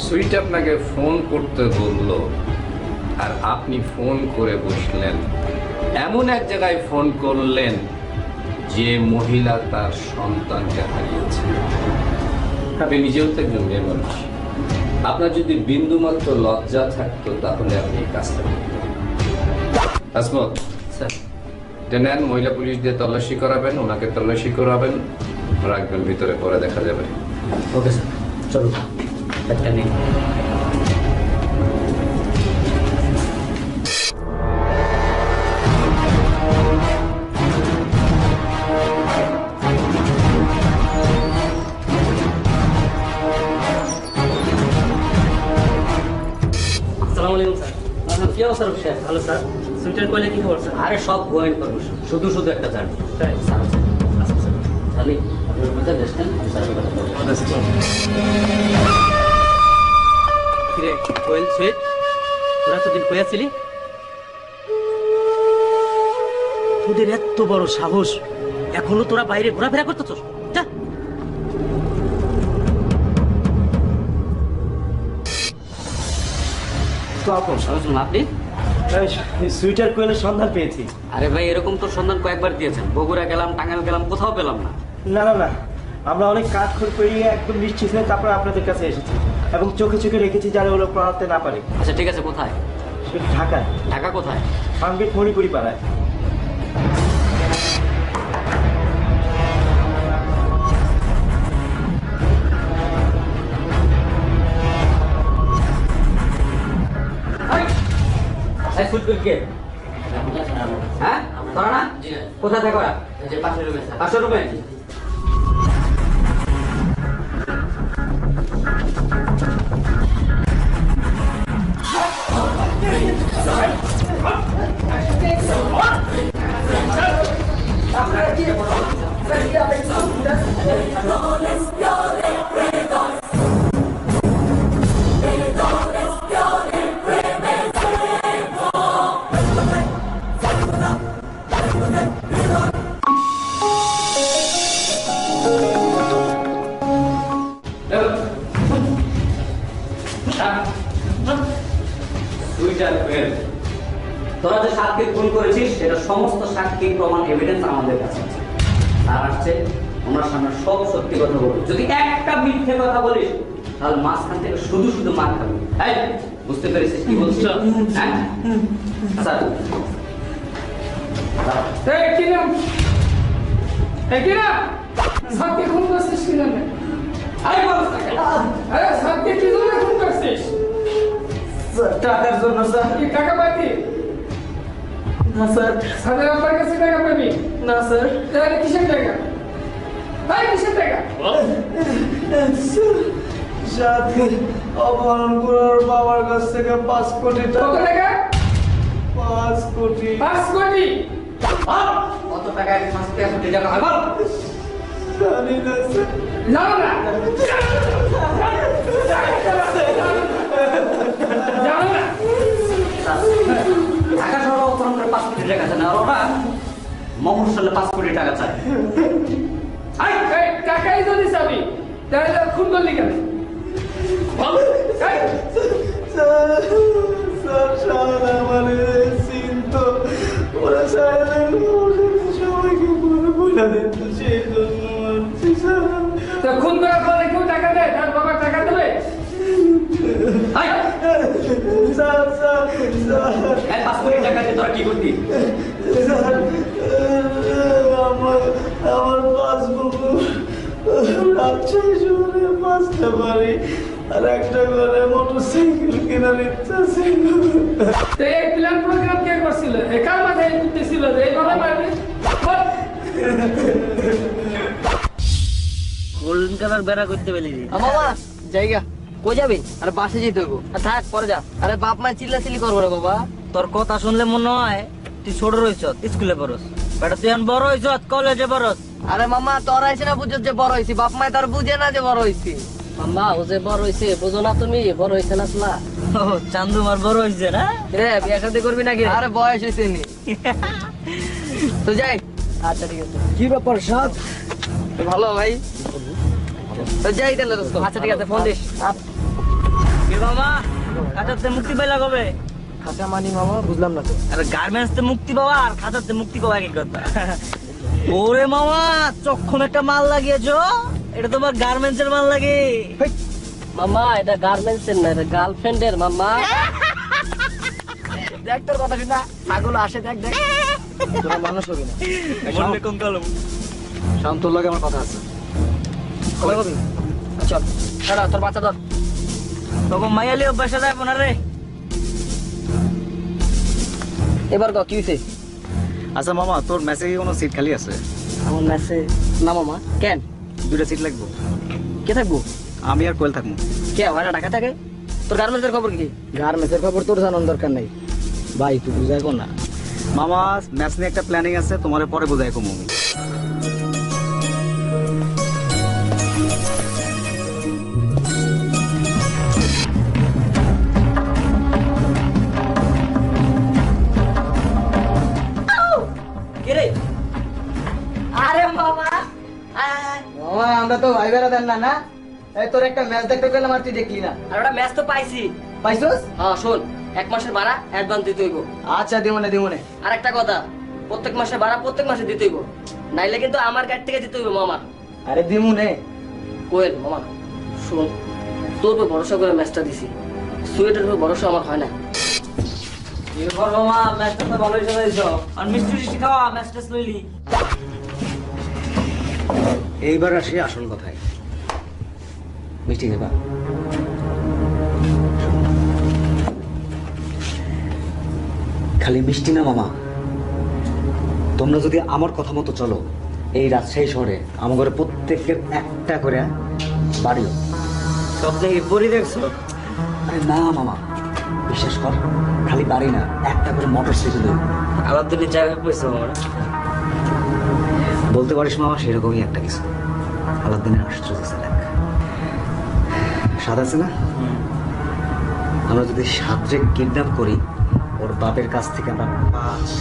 Sweet আপনাকে phone করতে বললো আর আপনি ফোন করে বসলেন, এমন এক জায়গায় ফোন করলেন যে মহিলা তার সন্তানকে হারিয়েছে। আপনি নিজেও তো একজন মেয়ে মানুষ, আপনার যদি বিন্দুমাত্র লজ্জা থাকতো তাহলে আপনি এই কাজটা করতেন। আসমত স্যার, এটা নেন, মহিলা পুলিশ দিয়ে তল্লাশি করাবেন, ওনাকে তল্লাশি করাবেন, রাখবেন ভিতরে, পরে দেখা যাবে। ওকে স্যার, চলুন একটা নেই। কি অবস্থা রূপ সাহেব? ভালো স্যার। সুইটার কইলে কি খবর স্যার? আরে সব গোয়েন করবো, শুধু শুধু একটা জানি। তাই স্যার, আচ্ছা স্যার, জানি আপনার মধ্যে দেখেন স্যারের কথা বলবো। কিরে কোয়েল সুইট, তোরা তো দিন কইয়াছিলি তোদের এত বড় সাহস, এখনো তোরা বাইরে ঘোরাফেরা করতেছস? যা। আপনি সুইটার কোয়েলের সন্ধান পেয়েছি। আরে ভাই, এরকম তো সন্ধান কয়েকবার দিয়েছেন, বগুড়া গেলাম, টাঙ্গাইল গেলাম, কোথাও পেলাম না। না না না, আমরা অনেক কাজ করিয়ে একদম নিশ্চিত হয়ে তারপরে আপনাদের কাছে এসেছি এবং চোখে চোখে রেখেছি যারা ওরা পড়াতে না পারে। আচ্ছা ঠিক আছে, কোথায়? সেটা ঢাকায়। ঢাকা কোথায়? ফার্মগেট মণিপুরি পাড়ায়। হ্যাঁ, তোরা না? কোথায় থাকো? পাঁচশো রুপে। তোরা যে সাক্ষী খুন করেছিস সেটা সমস্ত সাক্ষী প্রমাণ এভিডেন্স আমাদের কাছে আছে। আর আসছে আমরা সামনে সব সত্যি কথা বলবো, যদি একটা মিথ্যে কথা বলিস তাহলে মাঝখান থেকে শুধু শুধু মার খাবি। এই বুঝতে পেরেছিস কি বলছিস? হ্যাঁ স্যার, এই কি নাম? এই কি নাম? সাথে খুন করছিস কি নামে? আরে বল, আরে সাথে কি জন্য খুন করছিস? টাকার জন্য স্যার। কি টাকা পাবি? না স্যার। সাদের আপনার কাছে টাকা পাবি? না স্যার। তাহলে কিসের টাকা? ভাই কিসের টাকা? সাথে অপহরণ করার বাবার কাছ থেকে 5 কোটি কত টাকা? 5 কোটি। 5 কোটি? কত টাকায় 5 কোটি টাকা হয় বল? জানি না স্যার। জানো না? জানো না? ঢাকা শহরে অপহরণ করে 5 কোটি টাকা চায় না, আর ওরা মফস্বলে 5 কোটি টাকা চায়। এই টাকাই যদি চাবি তাহলে খুন করলি কেন? বল, এই স্যার আমারে চিন্তা ওরা সবাইকে বলে দিত, সেই জন্য মারছি স্যার। তো খুন করার পরে কেউ টাকা দেয়? তার বাবা টাকা দেবে? স্যার স্যার স্যার এই 5 কোটি টাকা দিয়ে তোরা কি করবি? স্যার, আমার পাসবুক রাজশাহী শহরে 5টা বাড়ি আর একটা ঘরে মোটরসাইকেল কেনার ইচ্ছা ছিল। তো এই প্ল্যান প্রোগ্রাম কে করছিল? একার মাথায় উঠতেছিল যে এই কথা পারবি? গোল্ডেন কালার বেড়া করতে পেলি মামা জায়গা কই যাবি? আরে বাসে যেতে হইব। থাক পরে যা। আরে বাপ মা চিল্লাচিল্লি করবো রে বাবা। তোর কথা শুনলে মনে হয় তুই ছোট রইছ, স্কুলে পড়স। বেটা তুই এখন বড় হইছ, কলেজে পড়স। আরে মামা তোর আইসে না বুঝছ যে বড় হয়েছি, বাপ মা তার বুঝে না যে বড় হয়েছি। মামা ও যে বড় হয়েছে বুঝো না তুমি? বড় হয়েছে না শোনা? চান্দু মার বড় হইছে না রে, বিয়ে শাদী করবি নাকি? আরে বয়স হয়েছে নি। তো যাই। আচ্ছা ঠিক আছে। কি ব্যাপার সাদ? ভালো ভাই, তো যাই তাহলে দোস্ত। আচ্ছা ঠিক আছে, ফোন দিস। মামা খাঁচাতে মুক্তি পাইলা কবে? খাঁচা মানি মামা, বুঝলাম না তো। আরে গার্মেন্টস মুক্তি পাওয়া আর খাঁচাতে মুক্তি পাওয়া একই কথা। ওরে মামা চক্ষম একটা মাল লাগিয়েছো, এটা তোমার গার্মেন্টস এর মাল লাগে। মামা এটা গার্মেন্টস এর না, এটা গার্লফ্রেন্ডের মামা। দেখ তোর কথা শুনা, ছাগল আসে, দেখ দেখ। তোরা মানুষ হবি না। মনে কোন কালো শাম, তোর লাগে আমার কথা আছে। কথা কবি? চল দাঁড়া, তোর বাচ্চা ধর। তখন মাইয়ালি অভ্যাসে যায় না রে। এবার কি হয়েছে? আচ্ছা মামা, তোর ম্যাচে কি কোনো সিট খালি আছে? আমার ম্যাচে না মামা। কেন? 2টা সিট লাগবো। কে থাকবো? আমি আর কোয়েল থাকবো। কে ওরা ঢাকা থাকে? তোর গার্মেন্টসের খবর কি? গার্মেন্টসের খবর তোর জানার দরকার নাই ভাই, তুই বুঝাই কর না। মামা ম্যাচ নিয়ে একটা প্ল্যানিং আছে, তোমার পরে বোঝাই কম আমি। কে রে? আরে মামা মামা, আমরা তো ভাই বেড়া দেন না, না? এই তোর একটা ম্যাচ দেখতে গেলাম আর তুই দেখলি না। আর ওটা ম্যাচ তো পাইছি। পাইছস? হ্যাঁ শোন, 1 মাসের ভাড়া অ্যাডভান্স দিতে হইব। আচ্ছা, দিমনে দিমনে। আর একটা কথা, প্রত্যেক মাসে ভাড়া প্রত্যেক মাসে দিতে হইব, নাইলে কিন্তু আমার কাছ থেকে দিতে হইব মামা। আরে দিমুনে। কোয়েল মামা শোন, তোর উপর ভরসা করে ম্যাচটা দিছি, সুয়েটের উপর ভরসা আমার হয় না। এরপর মামা ম্যাচটা তো ভালোই চলেছো, আর মিষ্টি মিষ্টি খাওয়া ম্যাচ টেস্ট লইলি। এইবার আসি আসল কথায়। মিষ্টি খাবা? খালি মিষ্টি না মামা, তোমরা যদি আমার কথা মতো চলো, এই রাজশাহী শহরে আমার ঘরে প্রত্যেকের একটা করে বাড়িও। সব জায়গায় পরি দেখছো? আরে না মামা, বিশ্বাস কর, খালি বাড়ি না, একটা করে মোটর সাইকেল। আলাদিনের জায়গায় পয়সা আমার বলতে পারিস মামা, সেরকমই একটা কিছু। আলাদিনের আশ্চর্য ছিলেন সাদ আছে না, আমরা যদি সাদরে কিডন্যাপ করি, ওর বাপের কাছ থেকে আমরা 5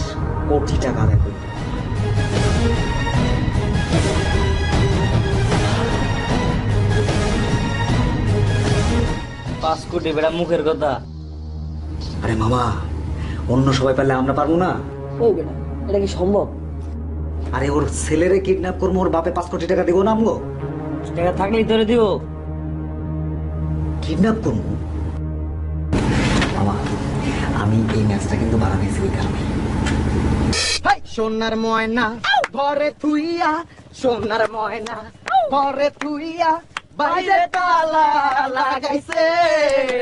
কোটি টাকা আদায় করি। পাঁচ কোটি বেড়া মুখের কথা। আরে মামা, অন্য সবাই পারলে আমরা পারবো না? ওই বেটা, এটা কি সম্ভব? আরে ওর ছেলেরে কিডন্যাপ করবো, ওর বাপে 5 কোটি টাকা দেবো না আমগো? টাকা থাকলেই ধরে দিও। কিডন্যাপ করবো মামা, আমি এই ম্যাচটা কিন্তু বানাইছি ওই কারণে। হাই সোনার ময়না ঘরে থুইয়া, সোনার ময়না ঘরে থুইয়া, বাইরে তালা লাগাইছে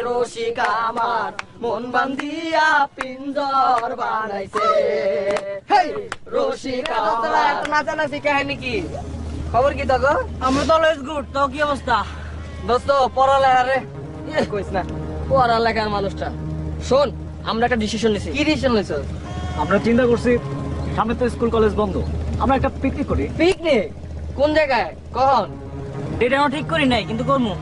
রসিক আমার, মন বান্ধিয়া পিঞ্জর বানাইছে। হেই রসিক আমার। এত নাচানাচি কাহিনী কি? খবর কি তখন? আমরা তো অলওয়েজ গুড। তো কি অবস্থা? দোস্ত পড়ালেখা রে, কইস না। পড়ালেখার মানুষটা। শোন, আমরা একটা ডিসিশন নিছি। কি ডিসিশন নিছো? আমরা চিন্তা করছি, সামনে তো স্কুল কলেজ বন্ধ, আমরা একটা পিকনিক করি। পিকনিক? কোন জায়গায়, কখন? ডেট আমরা ঠিক করি নাই, কিন্তু করবো।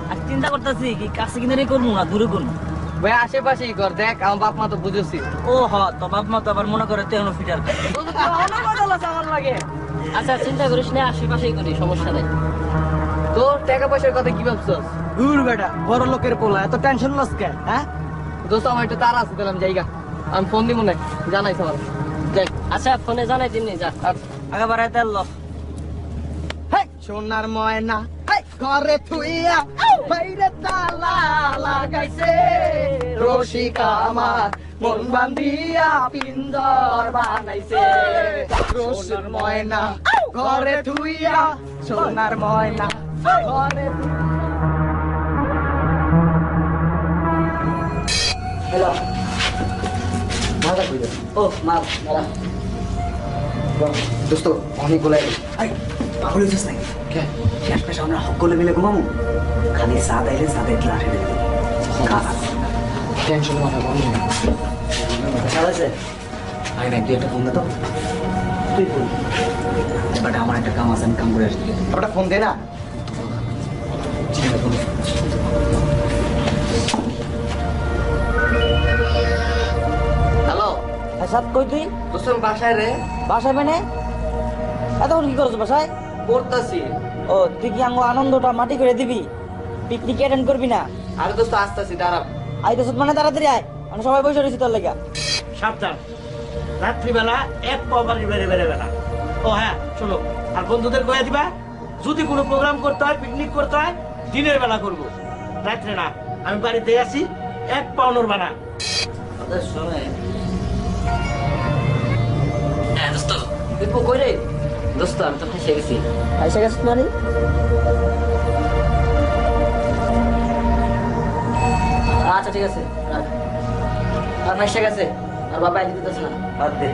আর চিন্তা করতেছি কি কাছে কিনারে করবো না দূরে করবো। ভাই আশেপাশেই কর, দেখ আমার বাপ মা তো বুঝেছি। ও হ, তো বাপ মা তো আবার মনে করে 13 ফিটার। আমার লাগে। আচ্ছা চিন্তা করিস না, আশেপাশেই করি, সমস্যা নাই। তো টাকা পয়সার কথা কি ভাবছস? দূর বেটা, বড় লোকের পোলা, এত টেনশন লস কেন? হ্যাঁ দোস্ত আমার একটু তারা আছে, দিলাম জায়গা, আমি ফোন দিব না, জানাইছ আমার। যাই, আচ্ছা ফোনে জানাই দিননি, যা। আগে বাড়াই তেল ল। হেই সোনার ময়না ঘরে থুইয়া, বাইরে তালা লাগাইছে রসিক আমার, মন বান্ধিয়া পিঞ্জর বানাইছে। সোনার ময়না ঘরে থুইয়া, সোনার ময়না ঘরে হ্যালো। মাথা খুলে ও মা, দাঁড়া। দোস্ত অনেকগুলো পাগল হয়েছিস নাকি? শেষ পেশে আমরা সকলে মিলে ঘুমাবো, খালি সাদ আইলে সাদের গ্লাস এনে দেবো। টেনশন মাথা বন্ধ না। চালাচ্ছে আই না, তুই একটা ফোন দে তো। তুই ফোন, বাট আমার একটা কাম আছে, আমি কাম করে আসছি। ওটা ফোন দে না। হ্যালো সাত কই তুই? দোস্ত আমি বাসায় রে, বাসায় মানে? এতক্ষণ কি করছো বাসায়? পড়তাছি। ও তুই কি আঙ্গ আনন্দটা মাটি করে দিবি? পিকনিক অ্যাটেন্ড করবি না? আরে দোস্ত আসতেছি দাঁড়া। আইতে মানে তাড়াতাড়ি আয়, মানে সবাই বসে রয়েছি তোর লেগা। সাবধান, রাত্রিবেলা এক পাও বাড়ির বাইরে বেরোবে না। ও হ্যাঁ শোনো, আর বন্ধুদের কয়ে দিবা যদি কোনো প্রোগ্রাম করতে হয়, পিকনিক করতে হয়, দিনের বেলা করবো, রাত্রে না। আমি বাড়িতে আছি, এক পাও নড়বা না। হ্যাঁ দোস্ত, তুই কই রে? দোস্ত আমি তো ফাঁসে গেছি। আইসা গেছ মানে? আচ্ছা ঠিক আছে, রাখ। আর ফাঁসে গেছে, আর বাবা আইতে দিতেছে না। বাদ দে।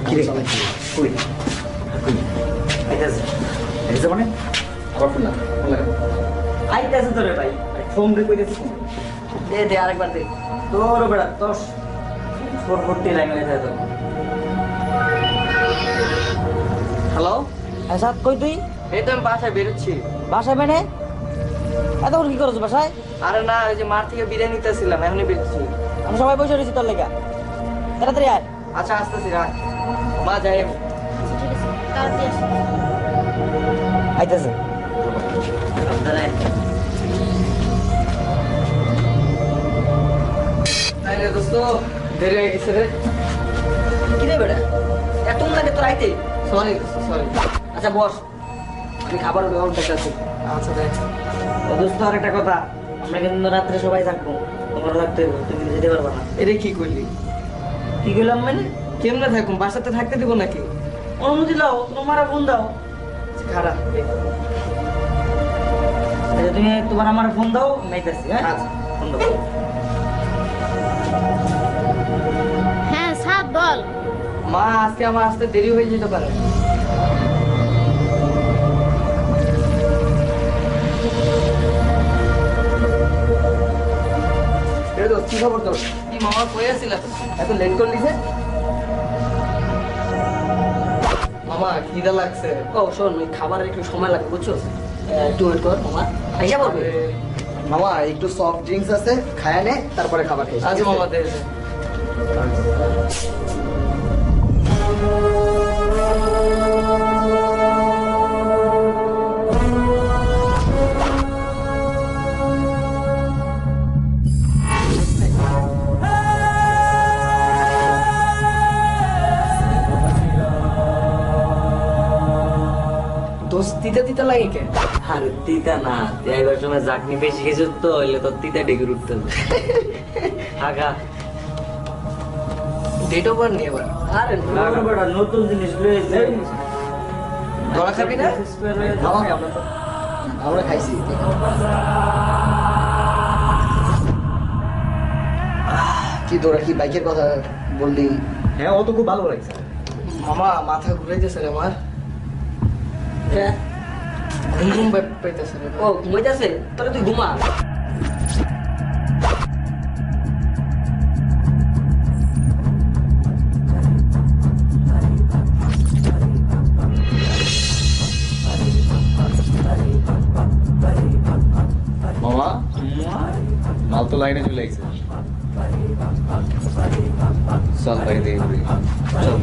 কিরে কই কই আইতাছে আইতাছে মানে আবার ফোন লাগা, ফোন লাগা। আইতাছে তোরে ভাই, ফোন রে কইতেছিস দে দে আরেকবার দে। তোর বেড়া তোর 440 লাইন হয়ে যায় তো। হ্যালো, আচ্ছা কই তুই? এই তো আমি বাসায় বেরোচ্ছি। বাসায় মানে? এতক্ষণ কি করছ বাসায়? আরে না, ওই যে মাঠ থেকে বিরিয়ানি নিতেছিলাম, এখনই বেরোচ্ছি। আমি সবাই বসে রয়েছি তোর লেগা, তাড়াতাড়ি আয়। আচ্ছা আসতেছি, রাখ। মা যাই আমি। আইতাছে। তাইলে দোস্ত দেরি হয়ে গেছে রে। কি রে বেটা, এত লাগে তোর আইতে? Sorry sorry. আচ্ছা বস, আমি খাবার ব্যবহার করতেছি। আচ্ছা দেখ। ও দোস্ত আর একটা কথা, আমরা কিন্তু রাত্রে সবাই থাকবো, তোমার রাখতে হবে, তুমি যেতে পারবা না। এটা কি করলি? কি করলাম মানে? কেমনে থাকুন, বাসাতে থাকতে দিব নাকি? অনুমতি দাও, তোমার ফোন দাও। খারাপ। আচ্ছা তুমি তোমার আমার ফোন দাও, আমি আইতাছি। হ্যাঁ আচ্ছা। ফোন দাও। হ্যাঁ সাত বল। মা আজকে আমার আসতে দেরি হয়ে যেতে পারে। এ দোস্ত, কি খবর তোর? কি মামা কই আছিলা? এত লেট করলি যে? মামা খিদা লাগছে। ও শোন, ওই খাবারের একটু সময় লাগবে বুঝছো, একটু ওয়েট কর মামা, আইসা বলবে। মামা একটু সফট ড্রিঙ্কস আছে, খায়া নে, তারপরে খাবার খাই। আজ মামা দে দে। দোস্ত তিতা তিতা লাগে কে? আর তিতা না, দেখার সময় চাটনি বেশি খেয়েছো তো, হইলে তোর তিতা ডেকে উঠতে হবে। আগা ডেট ওভার নিয়ে এবার। আরে না বেটা, নতুন জিনিস লয়েছে। ধরা খাবি না? মামা আমরা খাইছি। কি তোরা কি বাইকের কথা বললি? হ্যাঁ ও তো খুব ভালো লাগছে। মামা মাথা ঘুরাইতেছে রে আমার। হ্যাঁ, ঘুম ঘুম পাইতেছে রে। ও ঘুমাইতেছে, তোরা তুই ঘুমা। মামা মাল তো লাইনে চলে গেছে। চল বাড়ি থেকে ঘুরি। চল।